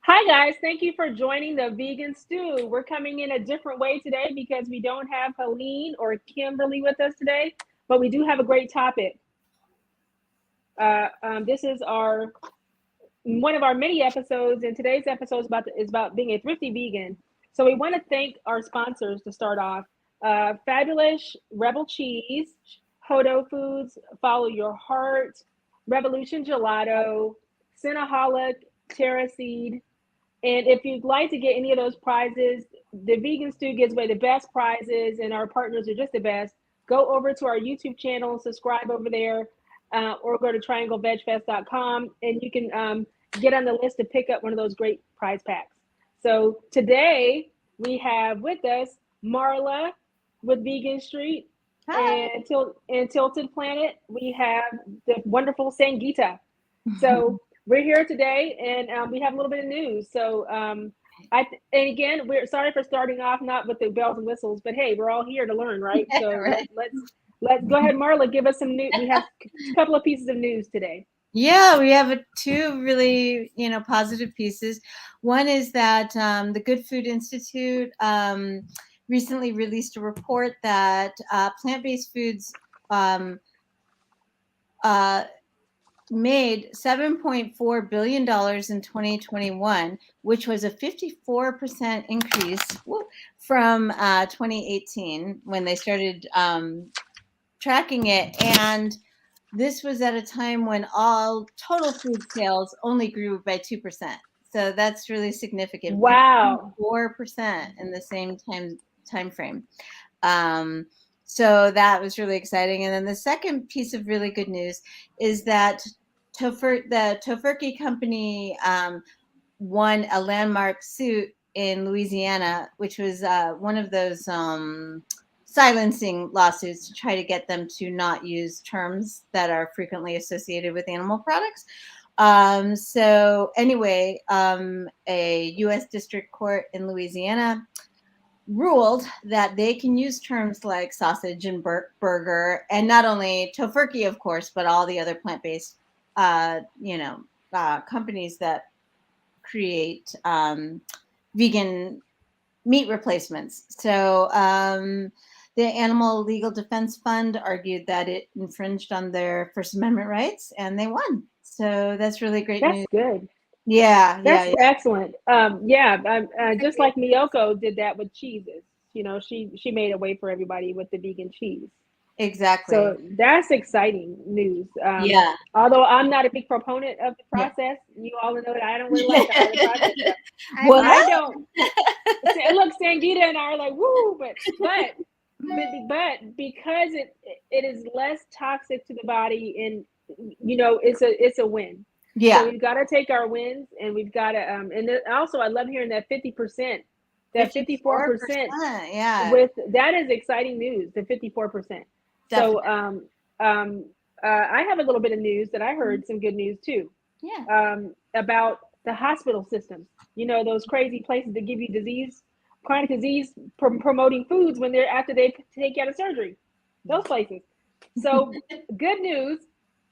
Hi guys, thank you for joining the Vegan Stew. We're coming in a different way today because we don't have Helene or Kimberly with us today, but we do have a great topic. This is our one of our many episodes, and today's episode is about being a thrifty vegan. So we want to thank our sponsors to start off: Fabulous Rebel Cheese, Hodo Foods, Follow Your Heart, Revolution Gelato, Cinnaholic, Terra Seed. And if you'd like to get any of those prizes, the Vegan Stew gives away the best prizes, and our partners are just the best. Go over to our YouTube channel, subscribe over there, or go to trianglevegfest.com, and you can get on the list to pick up one of those great prize packs. So today we have with us Marla with Vegan Street, Hi. and Tilted Planet. We have the wonderful Sangita. So we're here today, and we have a little bit of news. So and again, we're sorry for starting off not with the bells and whistles, but hey, we're all here to learn, right? So Right. let's go ahead, Marla. Give us some news. We have a couple of pieces of news today. Yeah, we have two really, positive pieces. One is that the Good Food Institute recently released a report that plant-based foods um, uh, made $7.4 billion in 2021, which was a 54% increase from 2018 when they started tracking it. And this was at a time when all total food sales only grew by 2%. So that's really significant. Wow. 4% in the same time frame. Um, so that was really exciting. And then the second piece of really good news is that the Tofurky company won a landmark suit in Louisiana, which was one of those silencing lawsuits to try to get them to not use terms that are frequently associated with animal products. So anyway, a U.S. District Court in Louisiana ruled that they can use terms like sausage and burger, and not only Tofurky, of course, but all the other plant-based, companies that create vegan meat replacements. So the Animal Legal Defense Fund argued that it infringed on their First Amendment rights, and they won. So that's really great That's news. good. Yeah, yeah, That's yeah. excellent. Yeah, just like Miyoko did that with cheeses. She made a way for everybody with the vegan cheese. Exactly. So that's exciting news. Yeah, Although I'm not a big proponent of the yeah. process, you all know that I don't really like the highly processed stuff. What? I don't. Look, Sangita and I are like, woo, but because it is less toxic to the body, and it's a win. So Yeah, we've got to take our wins, and we've got to also I love hearing that 50%, that 54% 54%. Yeah, with that is exciting news, the 54%. So definitely. I have a little bit of news that I heard, some good news too, Yeah. about the hospital systems. Those crazy places that give you chronic disease, promoting foods when they're after they take you out of surgery. Those places. So good news.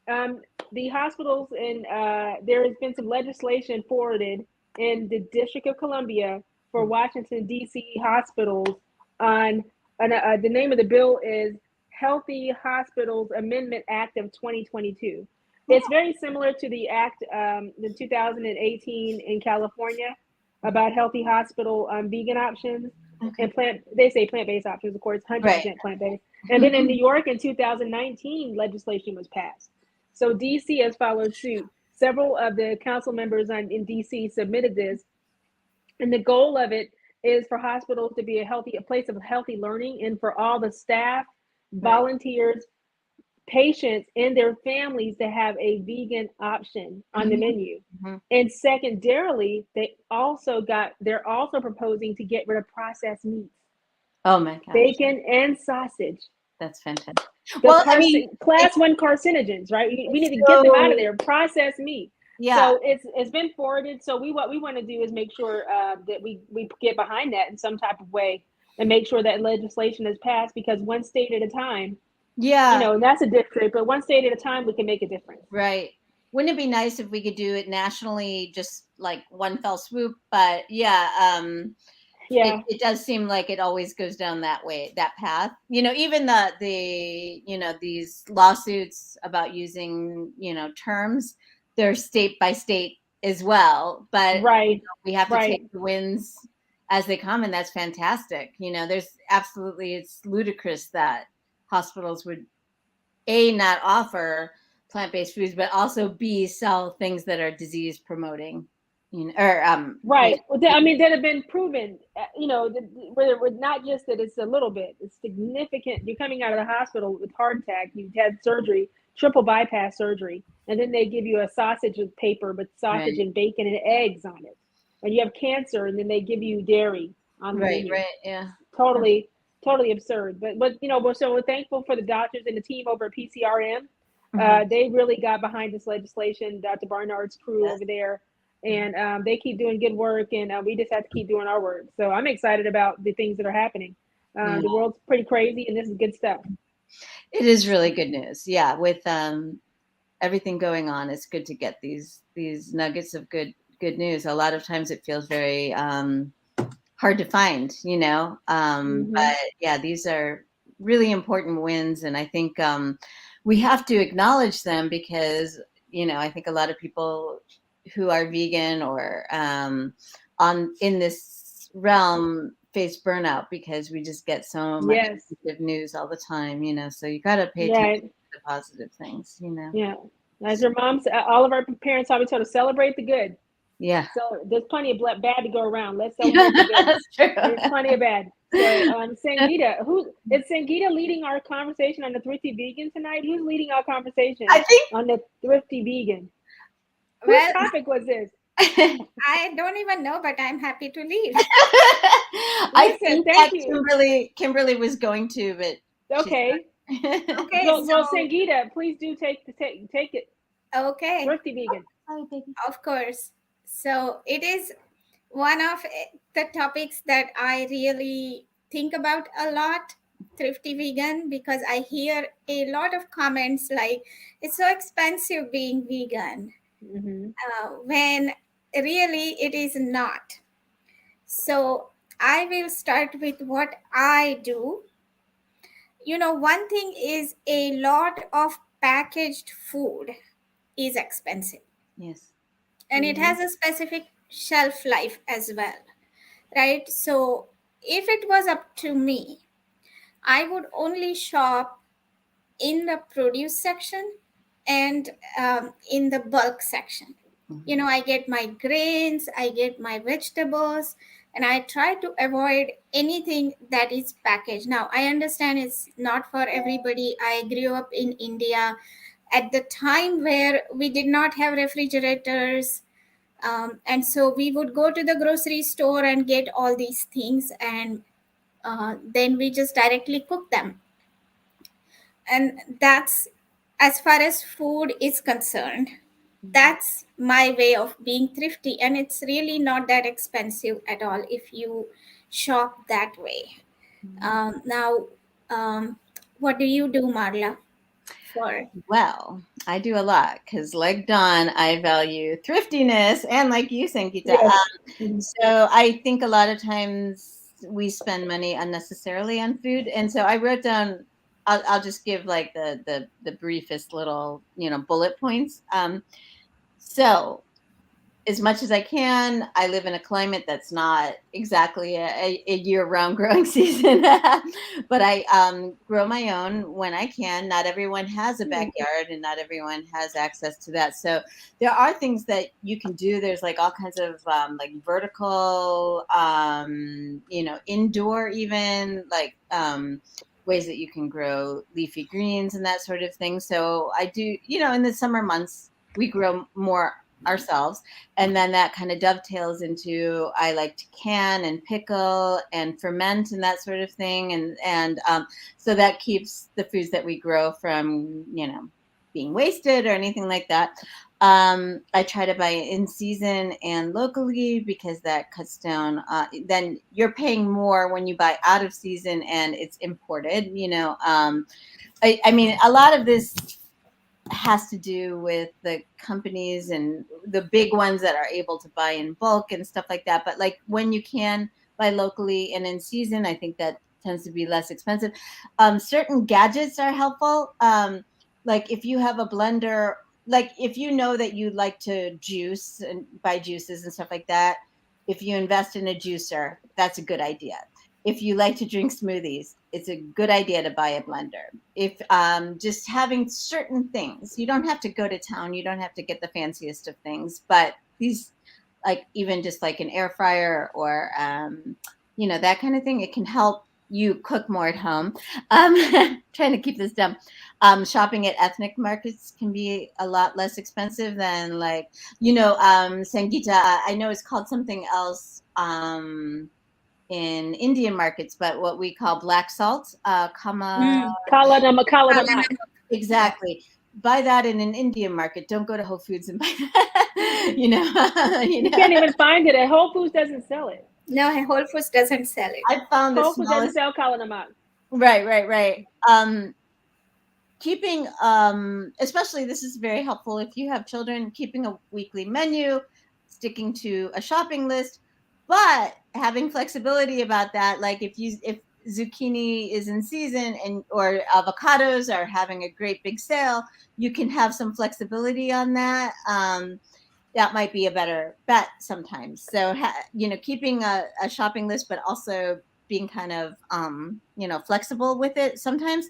Um, the hospitals, and there has been some legislation forwarded in the District of Columbia for Washington D.C. hospitals on the name of the bill is Healthy Hospitals Amendment Act of 2022. It's very similar to the act in 2018 in California about healthy hospital vegan options Okay. and they say plant-based options, of course, Right. 100% plant-based. And then in New York in 2019, legislation was passed. So DC has followed suit. Several of the council members in DC submitted this, and the goal of it is for hospitals to be a place of healthy learning, and for all the staff, Right. volunteers, patients, and their families to have a vegan option on the Mhm, menu. mhm. And secondarily, they're also proposing to get rid of processed meats, Oh my gosh, bacon and sausage, that's fantastic. the Well, I mean, class it's one carcinogens, right? We need it's to get them out of so there. Processed meat. yeah, So it's been forwarded. So what we want to do is make sure that we get behind that in some type of way, and make sure that legislation is passed, because one state at a time, yeah, and that's a district, but one state at a time we can make a difference. right. wouldn't it be nice if we could do it nationally, just like one fell swoop? But yeah, Yeah. it does seem like it always goes down that way, that path. Even these lawsuits about using, terms, they're state by state as well. But Right. we have to Right. take the wins as they come, and that's fantastic. It's ludicrous that hospitals would not offer plant-based foods, but also B, sell things that are disease promoting, or yeah. Right. Well, I mean, that have been proven, where not just that it's a little bit, it's significant. You're coming out of the hospital with heart attack, you've had surgery, triple bypass surgery, and then they give you a sausage with paper, but sausage Right, and bacon and eggs on it. And you have cancer, and then they give you dairy on the right, menu. right, yeah. Totally, totally absurd. But we're thankful for the doctors and the team over at PCRM. Mhm. They really got behind this legislation. Dr. Barnard's crew Yes. over there, and they keep doing good work, and we just have to keep doing our work. So I'm excited about the things that are happening. Yeah. The world's pretty crazy, and this is good stuff. It is really good news. Yeah, with everything going on, it's good to get these nuggets of good news. A lot of times it feels very hard to find, Hmm. but yeah, these are really important wins, and I think we have to acknowledge them because I think a lot of people who are vegan or on in this realm face burnout because we just get so much Yes. negative news all the time, so you got to pay attention Right. to the positive things. Yeah. As your mom said, all of our parents always told us, celebrate the good. Yeah. So there's plenty of bad to go around. Let's celebrate the good. That's true. There's plenty of bad. So, Sangeeta, who is Sangeeta leading our conversation on the Thrifty Vegan tonight? Who's leading our conversation I think on the Thrifty Vegan? Whose Well, topic was this? I don't even know, but I'm happy to leave. I Listen, think that thank you. Kimberly was going to, but she's Okay. not. Okay, Well, so Sangeeta, please do take it. okay, Thrifty Vegan. Sorry, baby. of course. So it is one of the topics that I really think about a lot, thrifty vegan, because I hear a lot of comments like it's so expensive being vegan, Mm-hmm. when really it is not. So I will start with what I do. One thing is a lot of packaged food is expensive, Yes. and it Mm-hmm. has a specific shelf life as well, right? So if it was up to me, I would only shop in the produce section and in the bulk section. Mhm. I get my grains, I get my vegetables, and I try to avoid anything that is packaged. Now, I understand it's not for everybody. I grew up in India at the time where we did not have refrigerators. And so we would go to the grocery store and get all these things, and then we just directly cook them. And that's, as far as food is concerned, that's my way of being thrifty, and it's really not that expensive at all if you shop that way. Now, what do you do, Marla, for Well, I do a lot because, like Dawn, I value thriftiness, and like you, Sankita. Yes. Mm-hmm. So I think a lot of times we spend money unnecessarily on food, and so I wrote down. I'll just give like the briefest little bullet points. So as much as I can, I live in a climate that's not exactly a year-round growing season, but I grow my own when I can. Not everyone has a backyard, and not everyone has access to that. So there are things that you can do. There's like all kinds of like vertical, indoor even like ways that you can grow leafy greens and that sort of thing. So I do, in the summer months, we grow more ourselves, and then that kind of dovetails into I like to can and pickle and ferment and that sort of thing, and so that keeps the foods that we grow from being wasted or anything like that. I try to buy in season and locally because that cuts down. Then you're paying more when you buy out of season and it's imported. I mean, a lot of this has to do with the companies and the big ones that are able to buy in bulk and stuff like that. But like when you can buy locally and in season, I think that tends to be less expensive. Certain gadgets are helpful. Like if you have a blender, like if you know that you like to juice and buy juices and stuff like that, if you invest in a juicer, that's a good idea. If you like to drink smoothies, it's a good idea to buy a blender. If just having certain things, you don't have to go to town, you don't have to get the fanciest of things, but these, like even just like an air fryer or that kind of thing, it can help you cook more at home. Trying to keep this dumb. Shopping at ethnic markets can be a lot less expensive than like, Sangeeta, I know it's called something else in Indian markets, but what we call black salt, Kala namak. exactly. Buy that in an Indian market. Don't go to Whole Foods and buy that. You can't even find it. At Whole Foods doesn't sell it. No, Whole Foods doesn't sell it. I found Whole Foods doesn't sell kala namak. Right. Keeping, especially this is very helpful if you have children, keeping a weekly menu, sticking to a shopping list, but having flexibility about that. Like if zucchini is in season or avocados are having a great big sale, you can have some flexibility on that. That might be a better bet sometimes. So, keeping a shopping list, but also being kind of, flexible with it sometimes.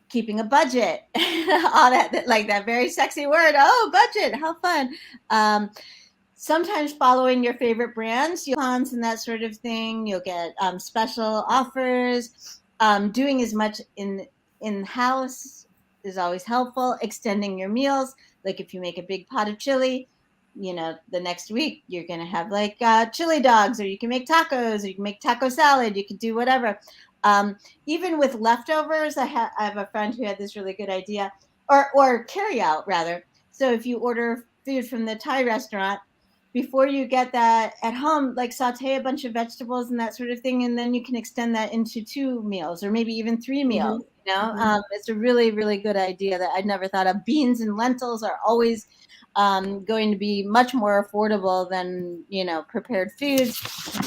Keeping a budget, all that, like that very sexy word. Oh, budget, how fun. Sometimes following your favorite brands, coupons and that sort of thing. You'll get special offers. Doing as much in-house is always helpful. Extending your meals. Like if you make a big pot of chili, the next week you're going to have like chili dogs, or you can make tacos, or you can make taco salad. You can do whatever. Even with leftovers, I have a friend who had this really good idea, or carry out rather. So if you order food from the Thai restaurant, before you get that at home, like saute a bunch of vegetables and that sort of thing, and then you can extend that into 2 meals or maybe even 3 meals. It's a really, really good idea that I'd never thought of. Beans and lentils are always going to be much more affordable than prepared foods.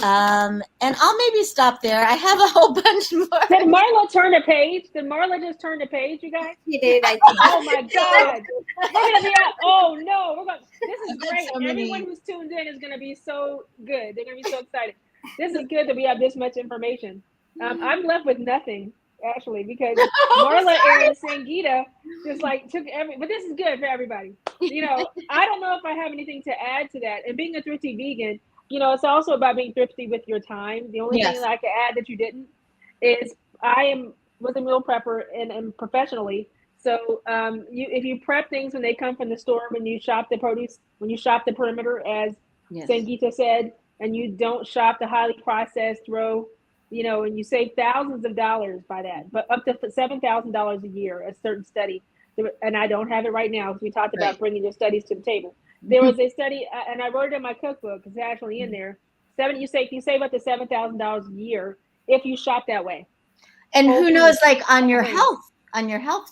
And I'll maybe stop there. I have a whole bunch more. Did Marla turn a page? Did Marla just turn the page, you guys? She did, I think. Oh my God. We're gonna be out. Oh no, this is great. Everyone who's tuned in is gonna be so good. They're gonna be so excited. This is good that we have this much information. I'm left with nothing, actually, because Marla and Sangeeta just like took but this is good for everybody. I don't know if I have anything to add to that. And being a thrifty vegan, it's also about being thrifty with your time. The only thing that I could add that you didn't is was a meal prepper and professionally. So if you prep things when they come from the store, when you shop the produce, when you shop the perimeter, as Sangeeta said, and you don't shop the highly processed row, and you save thousands of dollars by that, but up to $7,000 a year, a certain study, and I don't have it right now because we talked about bringing your studies to the table. There was a study, and I wrote it in my cookbook. It's actually in there. You save up to $7,000 a year if you shop that way. And who knows, like on your health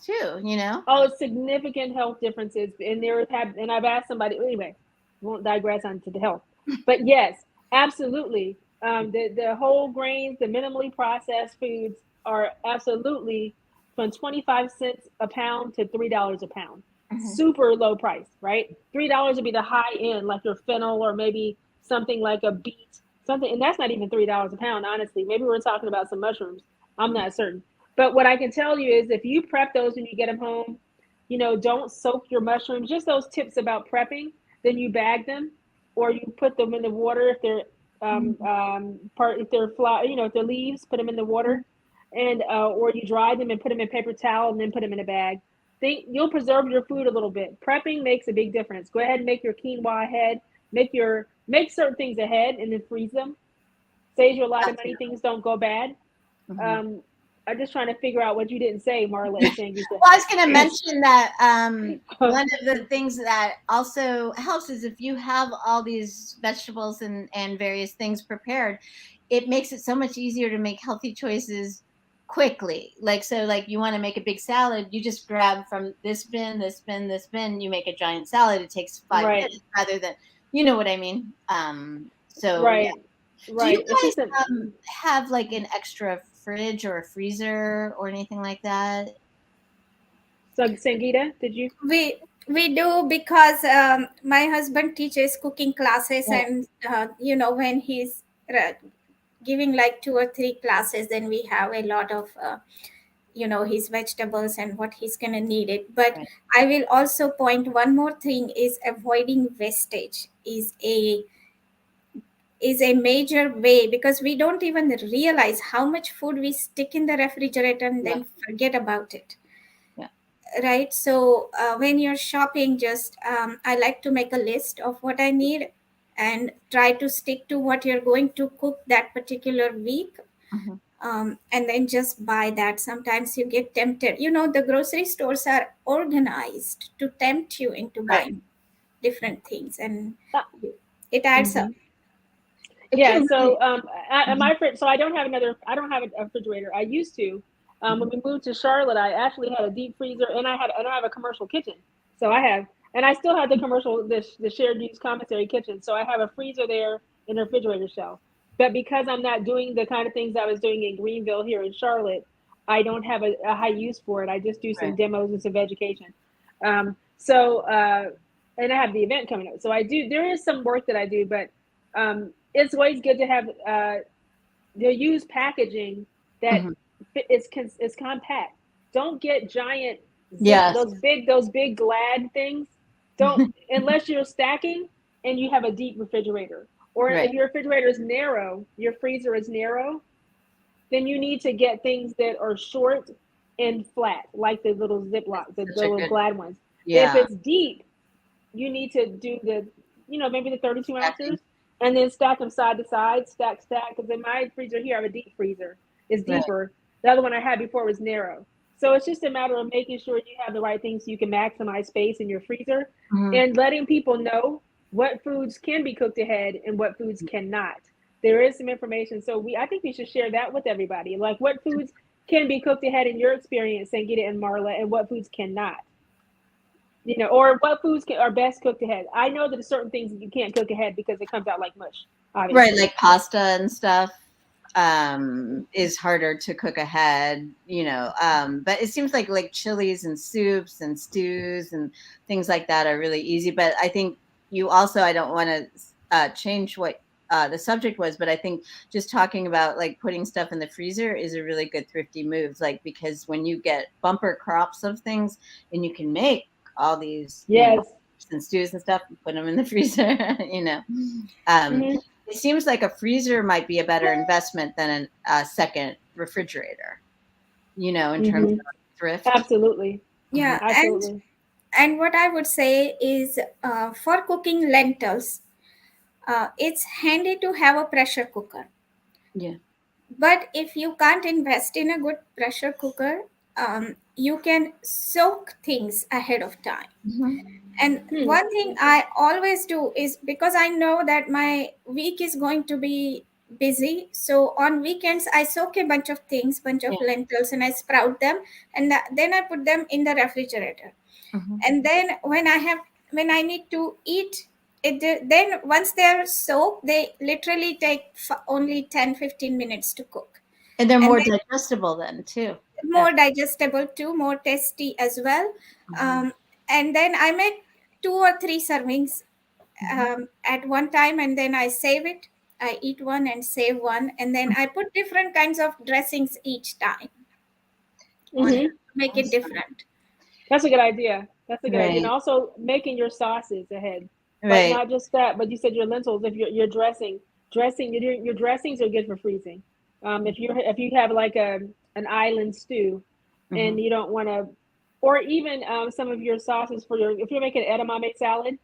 too, Oh, significant health differences. And I've asked somebody, anyway, won't digress onto the health, but yes, absolutely. The whole grains, the minimally processed foods are absolutely from 25 cents a pound to $3 a pound. Super low price, right? $3 would be the high end, like your fennel or maybe something like a beet, something, and that's not even $3 a pound, honestly. Maybe we're talking about some mushrooms. I'm not certain. But what I can tell you is if you prep those when you get them home, don't soak your mushrooms. Just those tips about prepping. Then you bag them, or you put them in the water if they're if they're leaves, put them in the water, and or you dry them and put them in paper towel and then put them in a bag. You'll preserve your food a little bit. Prepping makes a big difference. Go ahead and make your quinoa ahead. Make certain things ahead and then freeze them. Saves you a lot of money. Things don't go bad. I'm just trying to figure out what you didn't say, Marla. Well, I was going to mention that one of the things that also helps is if you have all these vegetables and various things prepared, it makes it so much easier to make healthy choices quickly. Like, so like you want to make a big salad, you just grab from this bin, this bin, this bin, you make a giant salad. It takes 5 Right. minutes rather than, you know what I mean? So yeah. Right. Do you Right. It's guys just a, have like an extra fridge or a freezer or anything like that? so Sangeeta, did you? We do, because my husband teaches cooking classes, Yeah. and when he's giving like 2 or 3 classes, then we have a lot of his vegetables and what he's gonna need it. But Right. I will also point one more thing: is avoiding wastage is a major way, because we don't even realize how much food we stick in the refrigerator and Yeah. then forget about it. Yeah. Right. So when you're shopping, just I like to make a list of what I need and try to stick to what you're going to cook that particular week. Mhm. And then just buy that. Sometimes you get tempted. The grocery stores are organized to tempt you into Right. buying different things, and Uh, it adds up. Mhm. It Yeah. can So really, my fridge. So I don't have I don't have a refrigerator. I used to. When we moved to Charlotte, I actually had a deep freezer, and I don't have a commercial kitchen. So and I still have the commercial, the shared use commissary kitchen. So I have a freezer there and a refrigerator shelf. But because I'm not doing the kind of things I was doing in Greenville here in Charlotte, I don't have a high use for it. I just do some right. demos and some education. So and I have the event coming up. So I do. There is some work that I do, but it's always good to have the used packaging that Mhm. is compact. Don't get giant Yes. those big Glad things. Don't, unless you're stacking and you have a deep refrigerator, or Right. if your refrigerator is narrow, your freezer is narrow, then you need to get things that are short and flat, like the little Ziploc, the Such a little good, Glad ones. If yeah. it's deep, you need to do maybe the 32 Stacking. ounces, and then stack them side to side, stack. Because in my freezer here, I have a deep freezer. It's Right. deeper. The other one I had before was narrow. So it's just a matter of making sure you have the right things so you can maximize space in your freezer, Mhm. and letting people know what foods can be cooked ahead and what foods cannot. There is some information. So I think we should share that with everybody. Like, what foods can be cooked ahead in your experience, Sangeeta and Marla, and what foods cannot. Or what foods are best cooked ahead. I know that there's certain things you can't cook ahead because it comes out like mush, Right, obviously. like pasta and stuff is harder to cook ahead, but it seems like chilies and soups and stews and things like that are really easy. But I think you also, I don't want to change what the subject was, but I think just talking about like putting stuff in the freezer is a really good thrifty move, like, because when you get bumper crops of things and you can make all these, Yes. and stews and stuff, put them in the freezer, um, Hmm. it seems like a freezer might be a better investment than a second refrigerator, in terms of thrift. Absolutely. Yeah, Absolutely. and what I would say is, for cooking lentils, it's handy to have a pressure cooker. Yeah. But if you can't invest in a good pressure cooker, you can soak things ahead of time. Mhm. And one thing I always do is, because I know that my week is going to be busy, so on weekends I soak a bunch of things, bunch of Yeah. lentils, and I sprout them, and then I put them in the refrigerator. Mhm. And then when I need to eat it, then once they're soaked, they literally take only 10-15 minutes to cook, And they're and more then digestible then too. more digestible too, more tasty as well. Mhm. And then I make 2 or 3 servings Mhm. at one time, and then I save it. I eat one and save one, and then I put different kinds of dressings each time on Hmm. to make it Awesome. different. That's a good idea. That's a good idea. And Right. also making your sauces ahead. Like, Right. not just that, but you said your lentils. If your dressing, your dressings are good for freezing. If you have like an island stew, Mhm. and you don't want to, or even some of your sauces for if you're making edamame salad,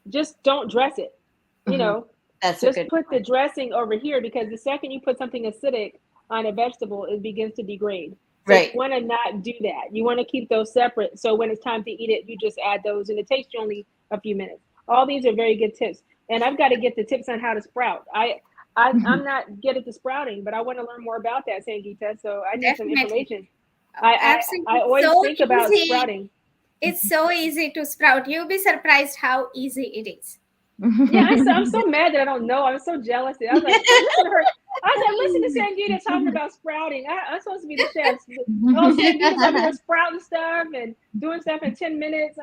just don't dress it. You Mhm. know, That's a just good put the point. dressing over here, because the second you put something acidic on a vegetable, it begins to degrade. So you Right. want to not do that. You want to keep those separate. So when it's time to eat it, you just add those, and it takes you only a few minutes. All these are very good tips. And I've got to get the tips on how to sprout. I'm not good at the sprouting, but I want to learn more about that, Sangeeta. So I need some Definitely. information. I Absolutely. always So think about easy. sprouting. It's so easy to sprout. You'll be surprised how easy it is. Yeah, I'm so mad that I don't know. I'm so jealous. I was like, listen to her. I said, listen to Sangeeta talking about sprouting. I'm supposed to be the chef. Oh, Sangeeta's over here sprouting stuff and doing stuff in 10 minutes.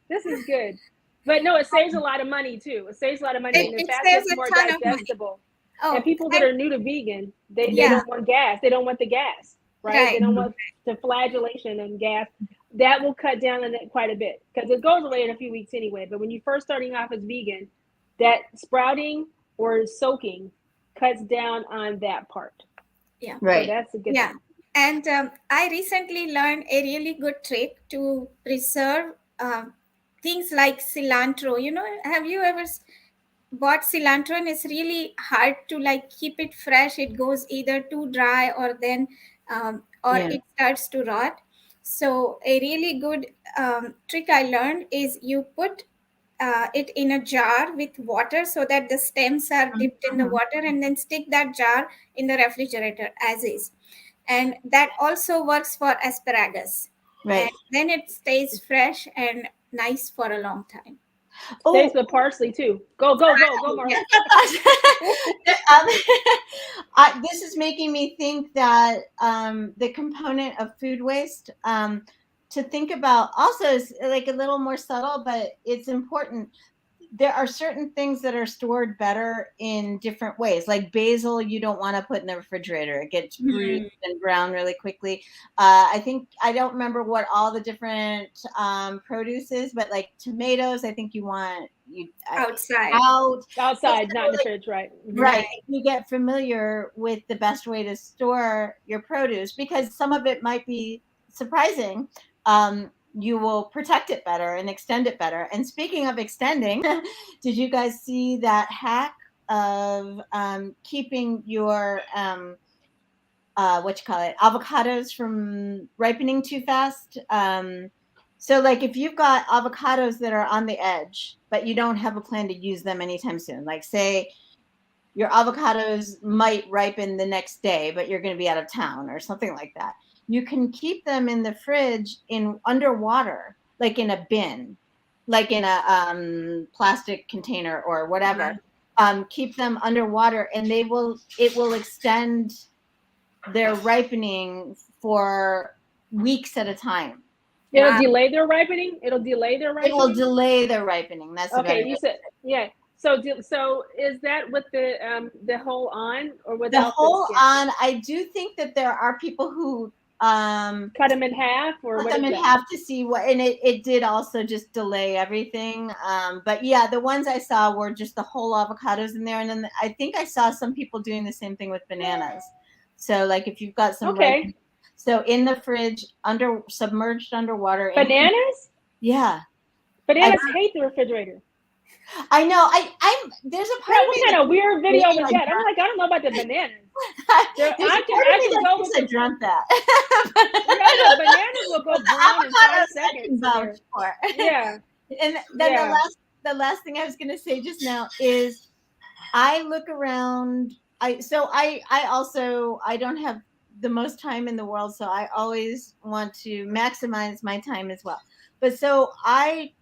This is good. But no, it saves a lot of money too. It saves a lot of money, and the It fat saves gets a more ton of money. digestible. Oh, And people that and are new to vegan, they yeah, don't want gas. They don't want the gas, right? They right. don't want the flagellation and gas. That will cut down on it quite a bit because it goes away in a few weeks anyway. But when you're first starting off as vegan, that sprouting or soaking cuts down on that part. Yeah. Right. So that's a good Yeah. thing. And I recently learned a really good trick to preserve things like cilantro. Have you ever bought cilantro? And it's really hard to like keep it fresh. It goes either too dry or then or Yeah. it starts to rot. So a really good trick I learned is you put it in a jar with water so that the stems are dipped in the water, and then stick that jar in the refrigerator as is. And that also works for asparagus. Right. And then it stays fresh and nice for a long time. Stays Oh, with parsley too. Go, Marla. Yeah. This is making me think that the component of food waste to think about also is like a little more subtle, but it's important. There are certain things that are stored better in different ways. Like basil, you don't want to put in the refrigerator. It gets bruised and brown really quickly. I don't remember what all the different produce is, but like tomatoes, I think you want Outside. Outside, So, not in the like, fridge, right? right. If you get familiar with the best way to store your produce, because some of it might be surprising, you will protect it better and extend it better. And speaking of extending, did you guys see that hack of keeping your avocados from ripening too fast? So like if you've got avocados that are on the edge, but you don't have a plan to use them anytime soon, like say your avocados might ripen the next day, but you're going to be out of town or something like that. You can keep them in the fridge in underwater, like in a bin, like in a plastic container or whatever. Keep them underwater, and it will extend their ripening for weeks at a time. It'll delay their ripening. It will delay their ripening. That's the better okay. You said yeah. So is that with the whole on or without the whole on? I do think that there are people who cut them in half or cut what them in half to see what, and it did also just delay everything. But yeah, the ones I saw were just the whole avocados in there, and then I think I saw some people doing the same thing with bananas. So like if you've got some so in the fridge submerged underwater. Bananas? Yeah. Bananas hate the refrigerator. I know. There's a part of me what kind of weird video was that? I'm like, I don't know about the bananas. I dreamt that. Yeah, bananas will go brown in 5 seconds. Vouch for. Yeah. And then the last thing I was going to say just now is I look around. I don't have the most time in the world, so I always want to maximize my time as well. But so I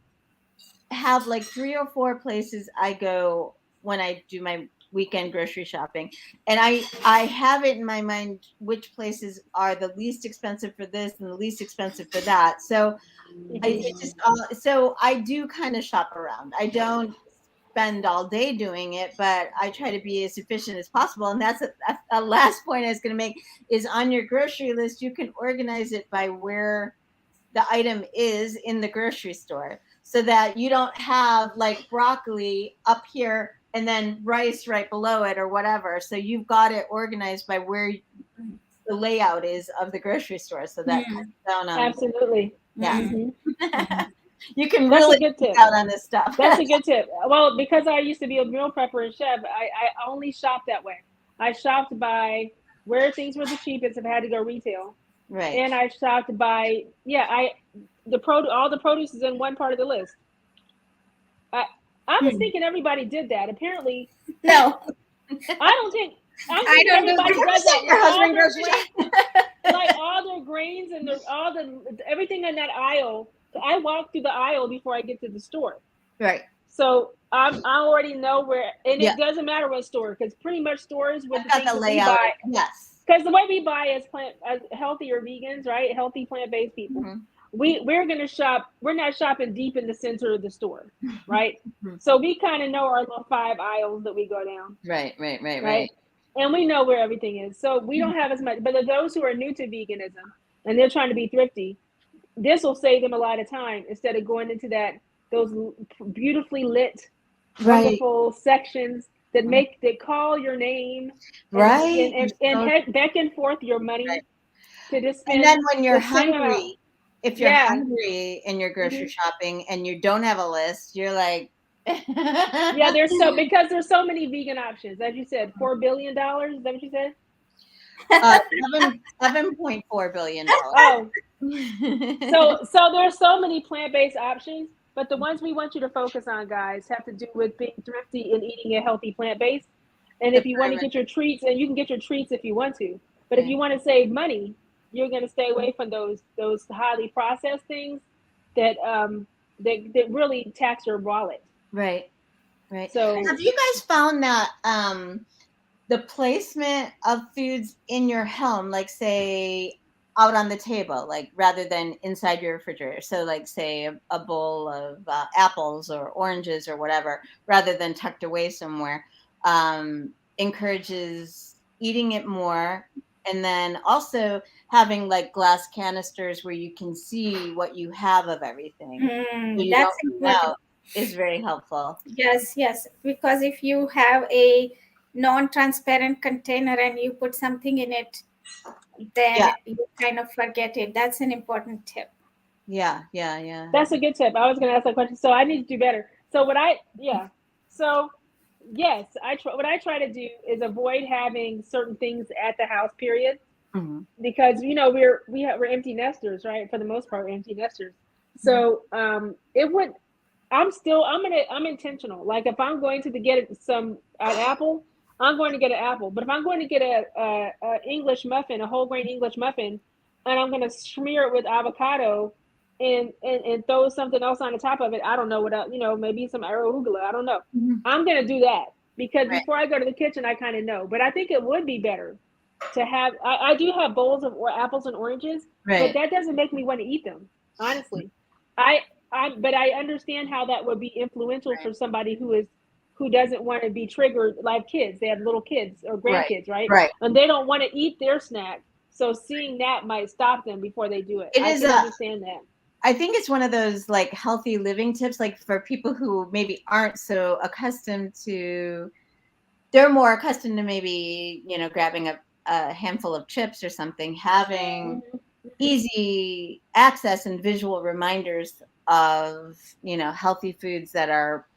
have like 3 or 4 places I go when I do my weekend grocery shopping, and I have it in my mind which places are the least expensive for this and the least expensive for that. So I do kind of shop around. I don't spend all day doing it, but I try to be as efficient as possible. And that's a last point I was going to make is on your grocery list, you can organize it by where the item is in the grocery store, so that you don't have like broccoli up here and then rice right below it or whatever. So you've got it organized by where the layout is of the grocery store. So that cuts down on absolutely. Yeah. Mm-hmm. You can That's really a good tip. out on this stuff. That's a good tip. Well, because I used to be a meal prepper and chef, I only shopped that way. I shopped by where things were the cheapest if I had to go retail. Right. And I shopped by all the produce is in one part of the list. I was thinking everybody did that. Apparently, no. I don't think I I think don't do everybody that. does that. Your Like all husband their grocery grains, shopping. like all their grains and all the everything in that aisle. I walk through the aisle before I get to the store. Right. So I already know where, and Yeah. it doesn't matter what store, because pretty much stores with I've the got things the that we layout. buy, Yes. because the way we buy as healthier vegans, right? Healthy plant-based people. Mhm. We're gonna shop. We're not shopping deep in the center of the store, right? Mhm. So we kind of know our little 5 aisles that we go down, Right. right? And we know where everything is. So we don't have as much. But those who are new to veganism and they're trying to be thrifty, this will save them a lot of time instead of going into those beautifully lit, Right. wonderful sections that call your name and Right. You're so head back and forth your right. money to just And spend then when you're the same amount. hungry, if you're Yeah. hungry and you're grocery Hmm. shopping and you don't have a list, you're like, Yeah, because there's so many vegan options. As you said, $4 billion. Is that what you said? 7.4 billion. Oh, so there's so many plant-based options, but the ones we want you to focus on, guys, have to do with being thrifty and eating a healthy plant-based. And The if you want to pyramid. get your treats, and you can get your treats if you want to, but if Right. you want to save money, you're going to stay away from those highly processed things that really tax your wallet. Right. Right. So Have you guys found that the placement of foods in your home, like say out on the table, like rather than inside your refrigerator, so like say a bowl of apples or oranges or whatever, rather than tucked away somewhere, encourages eating it more, and then also having like glass canisters where you can see what you have of everything, so you That's don't run important. out, is very helpful. Yes, yes. Because if you have a non-transparent container and you put something in it, then Yeah. you kind of forget it. That's an important tip. Yeah. that's a good tip. I was going to ask that question. So I need to do better. So yeah. So yes, what I try to do is avoid having certain things at the house, period, Mhm. because we're empty nesters, right? For the most part, we're empty nesters. Mhm. So it would. I'm intentional. Like if I'm going to get an apple, I'm going to get an apple. But if I'm going to get a English muffin, a whole grain English muffin, and I'm going to smear it with avocado and throw something else on the top of it, I don't know what else, maybe some arugula, I don't know. Mhm. I'm going to do that because Right. before I go to the kitchen, I kind of know. But I think it would be better to have. I do have bowls of apples and oranges, but Right. that doesn't make me want to eat them. Honestly, I but I understand how that would be influential for somebody who doesn't want to be triggered, like kids. They have little kids or Right. grandkids, right? Right. And they don't want to eat their snack. So seeing that might stop them before they do it. It I is can understand that. I think it's one of those like healthy living tips, like for people who maybe aren't so accustomed to, they're more accustomed to maybe, grabbing a handful of chips or something, having Mhm. easy access and visual reminders of, healthy foods that are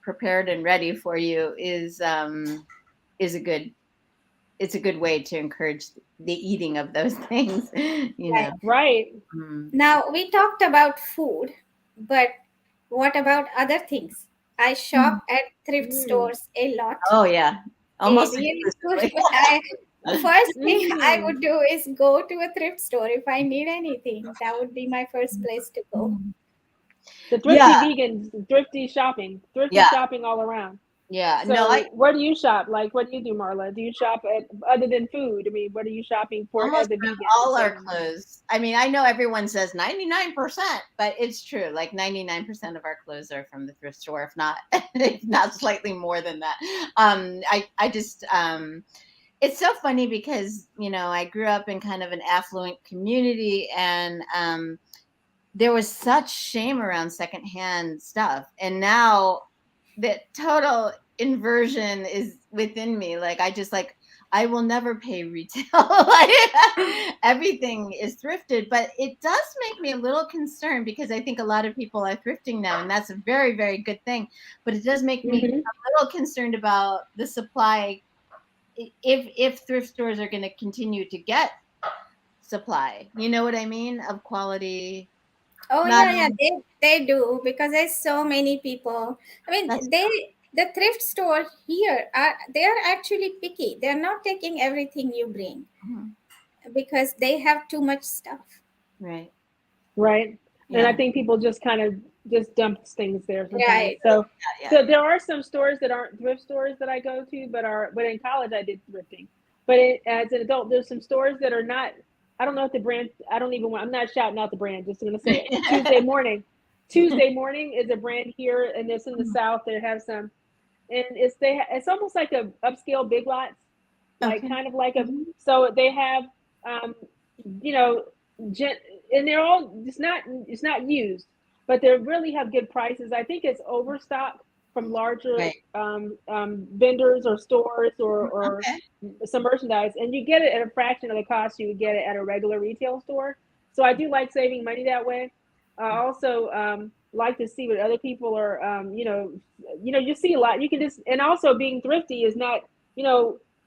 prepared and ready for you is a good, it's a good way to encourage the eating of those things, Right. Right. Mm. Now, we talked about food, but what about other things? I shop at thrift Mm. stores a lot. Oh yeah, A almost really good. exclusively. First thing I Mm. would do is go to a thrift store if I need anything. That would be my first place to go. The thrifty Yeah, vegans, thrifty yeah, shopping all around. yeah. No, I So where do you shop? Like, what do you do, Marla? Do you shop at, other than food? I mean, what are you shopping for almost as a have vegan? all our So, clothes. I mean, I know everyone says 99%, but it's true. Like 99% of our clothes are from the thrift store, if not, if not slightly more than that. I just, it's so funny because, I grew up in kind of an affluent community, and there was such shame around secondhand stuff. And now the total inversion is within me. Like I will never pay retail. Like, everything is thrifted, but it does make me a little concerned because I think a lot of people are thrifting now, and that's a very, very good thing. But it does make me mhm. a little concerned about the supply, if thrift stores are going to continue to get supply. You know what I mean? Of quality. Oh Not yeah, yeah, they do because there's so many people. I that's mean, they the thrift store here they are actually picky. They're not taking everything you bring Mhm. because they have too much stuff. Right. Right. And I Yeah. think people just kind of just dump things there sometimes. Right. So Yeah. so there are some stores that aren't thrift stores that I go to, but in college I did thrifting. But as an adult, there's some stores that are not. I don't know what the brand. I don't even want. I'm not shouting out the brand. Just gonna say it. Tuesday morning. Tuesday morning is a brand here, and it's in the South. They have some, and it's almost like a upscale Big Lots, like Okay. kind of like a. Mhm. So they have, um, you know, and they're all it's not used, but they really have good prices. I think it's overstock from larger Right. vendors or stores or Okay. some merchandise, and you get it at a fraction of the cost you would get it at a regular retail store. So I do like saving money that way. I also like to see what other people are, you see a lot. You can just, and also being thrifty is not,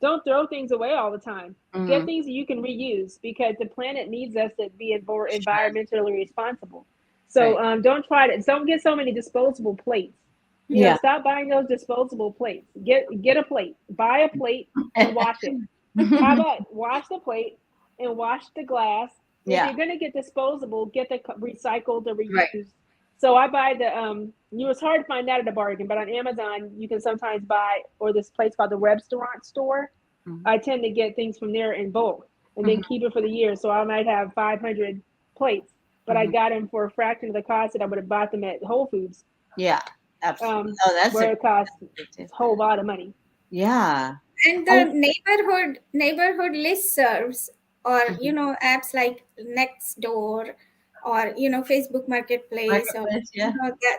don't throw things away all the time. Get Mhm. things that you can reuse because the planet needs us to be more Sure. environmentally responsible. So Right. don't get so many disposable plates. Yeah. Stop buying those disposable plates. Get a plate. Buy a plate and wash it. How about wash the plate and wash the glass? If Yeah. you're gonna get disposable, get the recycled or Right. reused. So I buy it's hard to find that at a bargain, but on Amazon you can sometimes buy, or this place called the Restaurant Store. Mhm. I tend to get things from there in bulk and then Mhm. keep it for the year. So I might have 500 plates, but I Mhm. got them for a fraction of the cost that I would have bought them at Whole Foods, Yeah. Absolutely. Oh, that's a where it costs good too. a whole lot of money. Yeah. And the Oh, neighborhood listservs, or mhm. apps like Nextdoor, or Facebook Marketplace, or Marketplace. Yeah.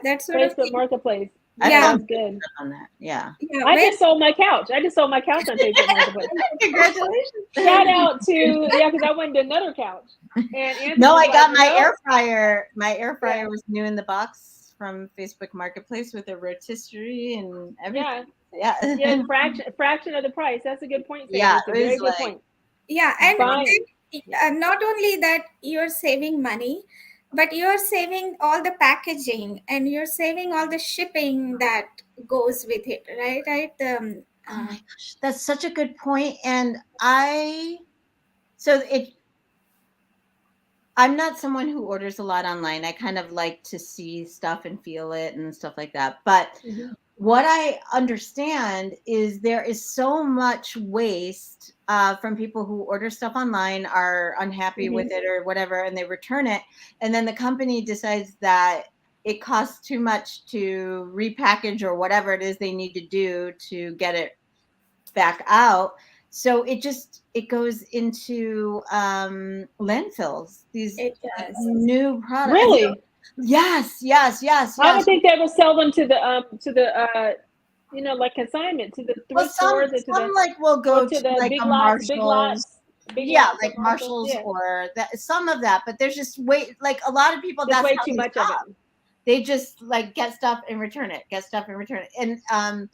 that sort of Facebook thing. Marketplace. I've Yeah, Yeah, done that's good. stuff on that. Yeah. yeah. I Where just sold my couch. I just sold my couch on Facebook Marketplace. Shout Congratulations. out to, yeah, because I wanted another couch. And Anthony No, was I like, got my no. air fryer. My air fryer Yeah, was new in the box from Facebook Marketplace with a rotisserie and yeah, everything. Yeah. yeah. Fraction of the price. That's a good point, Sandy. Yeah. It's a It very was good like, point. Yeah, and Fine. then, yeah. not only that you're saving money, but you're saving all the packaging, and you're saving all the shipping that goes with it, right? Oh my gosh, that's such a good point. And I'm not someone who orders a lot online. I kind of like to see stuff and feel it and stuff like that. But Mhm. what I understand is there is so much waste from people who order stuff online, are unhappy with Mhm. it or whatever, and they return it. And then the company decides that it costs too much to repackage or whatever it is they need to do to get it back out. So it goes into landfills, these It like does. new products. Really? Yes. I would think they would sell them to the like consignment to the Well, thrift stores or some like will or go to to the like a big Marshalls. lots, Yeah, at like Marshalls. Marshalls Yeah, or that, some of that, but there's just like a lot of people, just that's way how too they much of it. shop. They just like get stuff and return it, and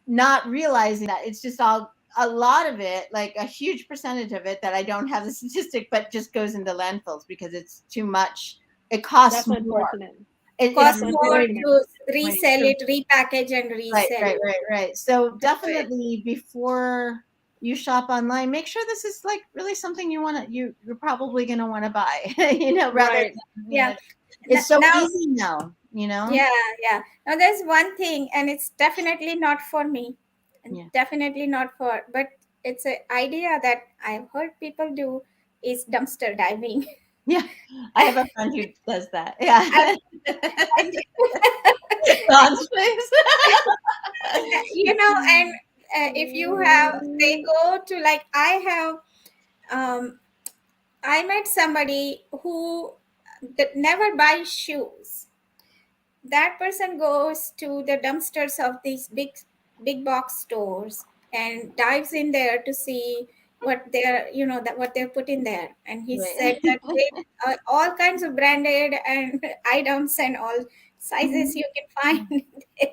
not realizing that it's just a lot of it, like a huge percentage of it that I don't have the statistic, but just goes into landfills because it's too much. It costs That's more. unfortunate. It's Cost That's more very unfortunate. to disappointing. resell So, it, repackage, and resell it. right. So That's right. definitely before you shop online, make sure this is like really something you're probably going to want to buy, rather Right. than, Yeah. it's so Now, easy now. yeah. Now, there's one thing, and it's definitely not for me, and Yeah. definitely not for, but it's an idea that I've heard people do, is dumpster diving. Yeah. I have a friend who does that. Yeah. I, Don's face. and if you have, they go to, like, um, I met somebody who never buys shoes. That person goes to the dumpsters of these big box stores and dives in there to see what they're that what they're put in there, and he said that Right. they all kinds of branded and items and all sizes you can find there.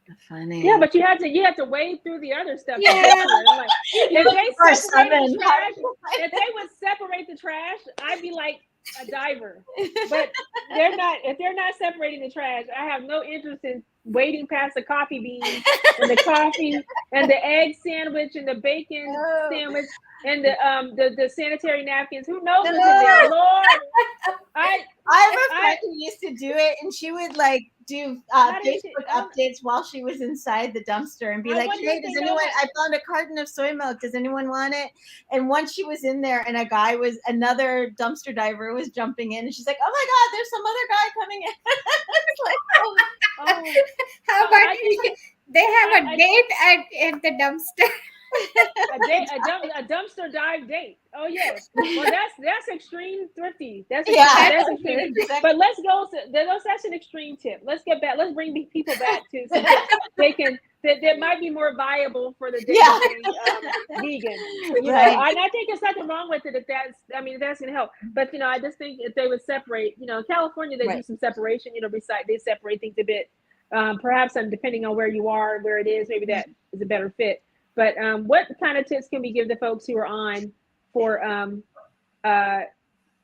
Yeah, Funny. but you had to wade through the other stuff to get Yeah, to it. I'm like, You're if looking for they separated the seven. trash, if they would separate the trash, I'd be like a diver. But they're not. If they're not separating the trash, I have no interest in waiting past the coffee beans and the coffee and the egg sandwich and the bacon sandwich and the sanitary napkins. Who knows what's in there? Lord, I have a friend who used to do it, and she would like do Facebook updates while she was inside the dumpster and be like, "Hey, does anyone? I found a carton of soy milk. Does anyone want it?" And once she was in there, and another dumpster diver was jumping in, and she's like, "Oh my God, there's some other guy coming in." It's like, how about they have a date at the dumpster? a dumpster dive date. Oh yes. Well, that's extreme thrifty. That's extreme. But let's go. That's an extreme tip. Let's get back. Let's bring people back to so they can. That might be more viable for the day vegan. You know, and I think there's nothing wrong with it if that's going to help. But I just think if they would separate. In California they do some separation. They separate things a bit. Perhaps depending on where you are, where it is, maybe that is a better fit. But what kind of tips can we give the folks who are on for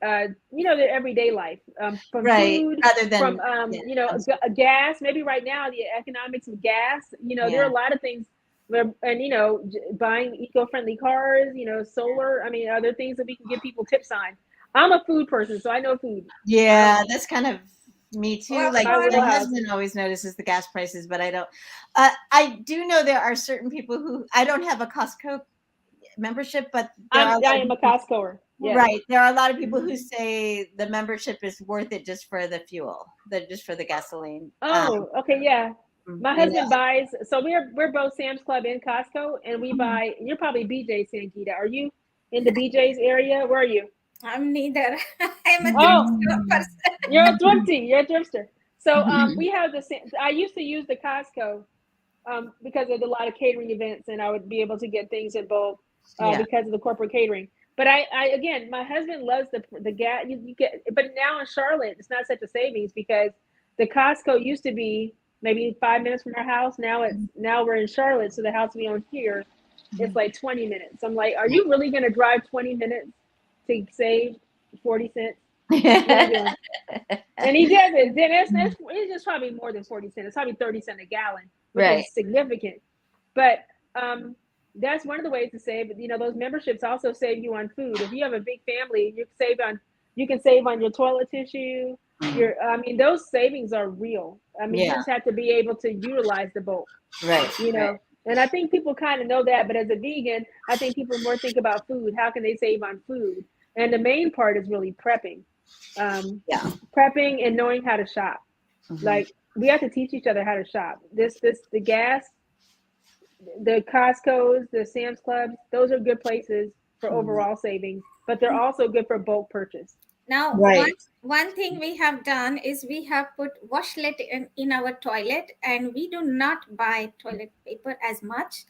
their everyday life, from food, rather than gas? Maybe right now the economics of gas. There are a lot of things, and buying eco-friendly cars. Solar. Are there things that we can give people tips on? I'm a food person, so I know food. Yeah, that's kind of me too. Like my husband always notices the gas prices, but I don't. I do know there are certain people who I don't have a Costco membership, but I am a Costcoer. Yes. Right. There are a lot of people who say the membership is worth it just for the fuel, just for the gasoline. Oh, okay, yeah. My husband buys. So we're both Sam's Club and Costco, and we buy. You're probably BJ's, Sangeeta. Are you in the BJ's area? Where are you? I'm neither. I'm a thrifty person. You're a thrifty. You're a thrifter. So we have the same. I used to use the Costco because of a lot of catering events, and I would be able to get things in bulk because of the corporate catering. But I again, my husband loves the gas. You get, but now in Charlotte, it's not such a savings because the Costco used to be maybe 5 minutes from our house. Now we're in Charlotte, so the house we own here, it's like 20 minutes. I'm like, are you really going to drive 20 minutes to save 40 cents? And he does it. Then it's just probably more than 40 cents. It's probably 30 cents a gallon, which is significant. But that's one of the ways to save. Those memberships also save you on food. If you have a big family, you can save on your toilet tissue. Those savings are real. You just have to be able to utilize the bulk. Right. And I think people kind of know that, but as a vegan, I think people more think about food. How can they save on food? And the main part is really prepping. Prepping and knowing how to shop. Like we have to teach each other how to shop. The gas, the Costco's, the Sam's Clubs, those are good places for overall savings, but they're also good for bulk purchase. Now, one thing we have done is we have put washlet in our toilet, and we do not buy toilet paper as much.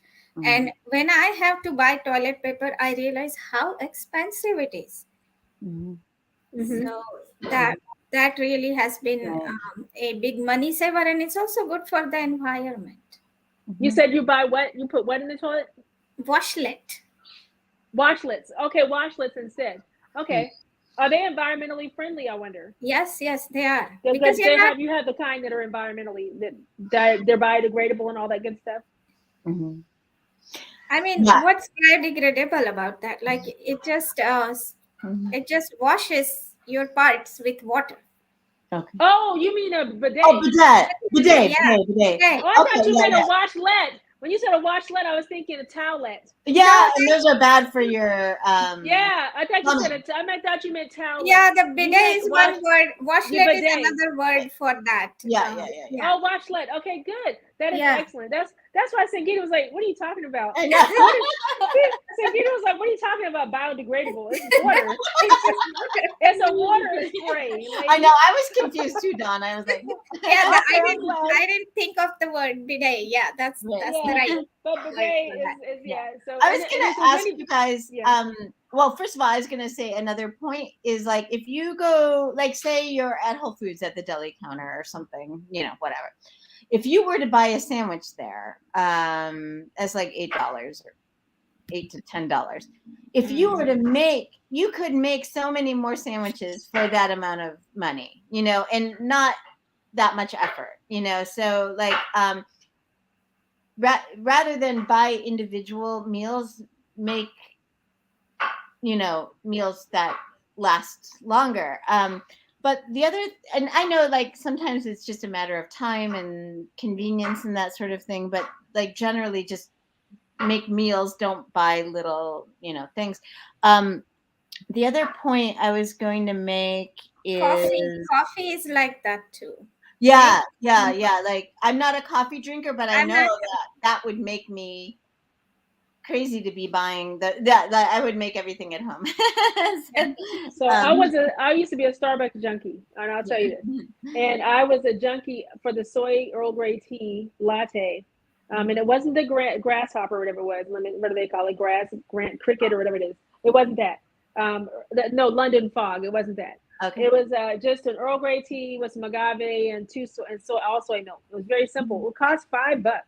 And when I have to buy toilet paper, I realize how expensive it is. So that really has been a big money saver, and it's also good for the environment. You said you buy what? You put what in the toilet? Washlet. Washlets. Okay, washlets instead. Okay. Are they environmentally friendly, I wonder? Yes, they are. Because you have the kind that are environmentally, that they're biodegradable and all that good stuff? What's biodegradable about that? Like it just washes your parts with water. Okay. Oh, you mean a bidet? Oh, bidet. Oh, I thought you meant a washlet. When you said a washlet, I was thinking a towelette. Yeah, and those are bad for your I thought you said I thought you meant towelette. Yeah, the bidet is one word. Washlet is another word for that. Yeah. Oh, washlet. Okay, good. That is excellent. That's why Sangeeta was like, "What are you talking about?" I know. Sangeeta was like, "What are you talking about? Biodegradable? It's water. It's a water spray." Like, I know. I was confused too, Dawn. I was like, I didn't think of the word bidet. Yeah, that's right. But bidet is So I was gonna ask you guys. Well, first of all, I was gonna say another point is like if you go, like, say you're at Whole Foods at the deli counter or something, whatever. If you were to buy a sandwich there, as like $8 or $8 to $10, if you were to make, you could make so many more sandwiches for that amount of money, you know, and not that much effort, you know. So like rather than buy individual meals, make, you know, meals that last longer. But the other, and I know like sometimes it's just a matter of time and convenience and that sort of thing, but like generally just make meals, don't buy little, you know, things. The other point I was going to make is Coffee is like that too. yeah, Right? yeah. Like I'm not a coffee drinker, but I I'm know not. that would make me crazy to be buying that I would make everything at home. So I used to be a Starbucks junkie, and I'll tell you this. And I was a junkie for the soy Earl Grey tea latte. And it wasn't the grasshopper or whatever it was. What do they call it? Cricket or whatever it is. It wasn't that. No, London Fog. It wasn't that. Okay. It was just an Earl Grey tea with some agave and all soy milk. It was very simple. It cost $5.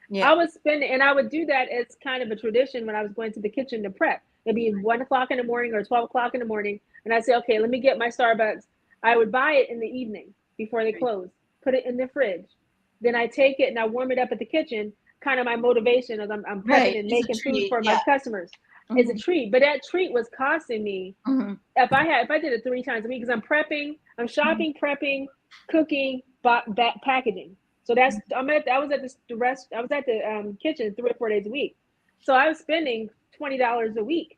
Yeah. I was spending, and I would do that as kind of a tradition when I was going to the kitchen to prep. It'd be 1 o'clock in the morning or 12 o'clock in the morning. And I'd say, okay, let me get my Starbucks. I would buy it in the evening before they close, put it in the fridge. Then I take it and I warm it up at the kitchen. Kind of my motivation as I'm prepping and making food for my customers. It's a treat, but that treat was costing me. If I did it 3 times a week, because I'm prepping, I'm shopping, prepping, cooking, packaging. So I was at the kitchen 3 or 4 days a week. So I was spending $20 a week.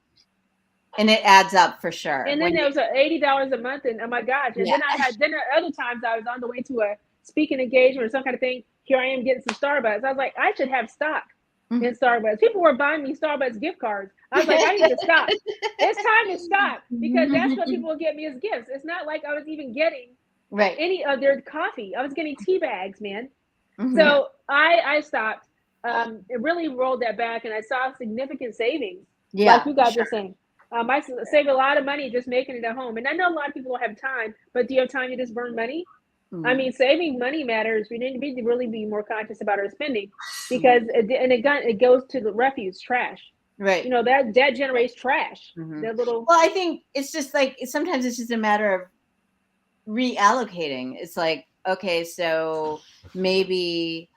And it adds up for sure. And then there was $80 a month, and oh my gosh! And then I had dinner. Other times I was on the way to a speaking engagement or some kind of thing. Here I am getting some Starbucks. I was like, I should have stock in Starbucks. People were buying me Starbucks gift cards. I was like, I need to stop. It's time to stop, because that's what people will get me as gifts. It's not like I was even getting any of their coffee. I was getting tea bags, man. So I stopped. It really rolled that back, and I saw significant savings. Like you guys were saying. I save a lot of money just making it at home. And I know a lot of people don't have time, but do you have time to just burn money? I mean, saving money matters. We need to really be more conscious about our spending, because it goes to the refuse, trash. Right. You know, that generates trash. That little. Well, I think it's just like, sometimes it's just a matter of reallocating. It's like, okay, so maybe